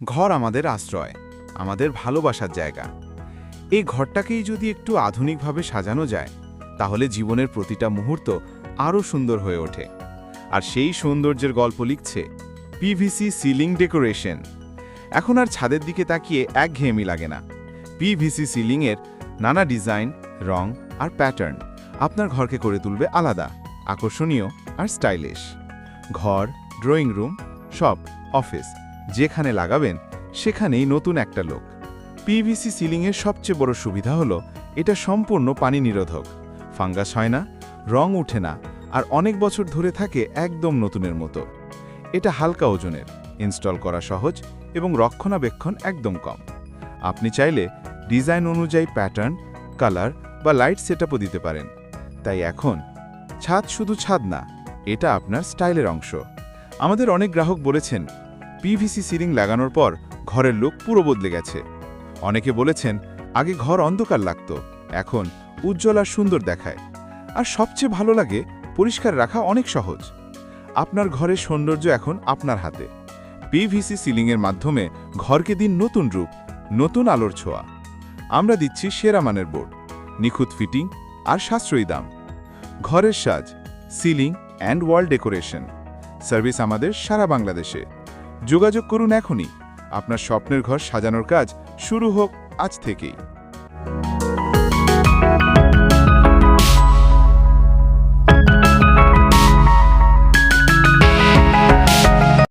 ঘর আমাদের আশ্রয়, আমাদের ভালোবাসার জায়গা। এই ঘরটাকেই যদি একটু আধুনিকভাবে সাজানো যায়, তাহলে জীবনের প্রতিটা মুহূর্ত আরও সুন্দর হয়ে ওঠে। আর সেই সৌন্দর্যের গল্প লিখছে পিভিসি সিলিং ডেকোরেশন। এখন আর ছাদের দিকে তাকিয়ে একঘেয়েমি লাগে না। পিভিসি সিলিংয়ের নানা ডিজাইন, রং আর প্যাটার্ন আপনার ঘরকে করে তুলবে আলাদা, আকর্ষণীয় আর স্টাইলিশ। ঘর, ড্রয়িং রুম, শপ, অফিস যেখানে লাগাবেন সেখানেই নতুন একটা লোক। পিভিসি সিলিংয়ের সবচেয়ে বড় সুবিধা হলো এটা সম্পূর্ণ পানি নিরোধক, ফাঙ্গাস হয় না, রং উঠে না, আর অনেক বছর ধরে থাকে একদম নতুনের মতো। এটা হালকা ওজনের, ইনস্টল করা সহজ এবং রক্ষণাবেক্ষণ একদম কম। আপনি চাইলে ডিজাইন অনুযায়ী প্যাটার্ন, কালার বা লাইট সেটআপও দিতে পারেন। তাই এখন ছাদ শুধু ছাদ না, এটা আপনার স্টাইলের অংশ। আমাদের অনেক গ্রাহক বলেছেন পিভিসি সিলিং লাগানোর পর ঘরের লুক পুরো বদলে গেছে। অনেকে বলেছেন আগে ঘর অন্ধকার লাগতো, এখন উজ্জ্বল আর সুন্দর দেখায়। আর সবচেয়ে ভালো লাগে পরিষ্কার রাখা অনেক সহজ। আপনার ঘরের সৌন্দর্য এখন আপনার হাতে। পিভিসি সিলিংয়ের মাধ্যমে ঘরকে দিন নতুন রূপ, নতুন আলোর ছোঁয়া। আমরা দিচ্ছি সেরা মানের বোর্ড, নিখুঁত ফিটিং আর সাশ্রয়ী দাম। ঘরের সাজ, ceiling and wall decoration service আমাদের সারা বাংলাদেশে। যোগাযোগ করুন এখনই। আপনার স্বপ্নের ঘর সাজানোর কাজ শুরু হোক আজ থেকেই।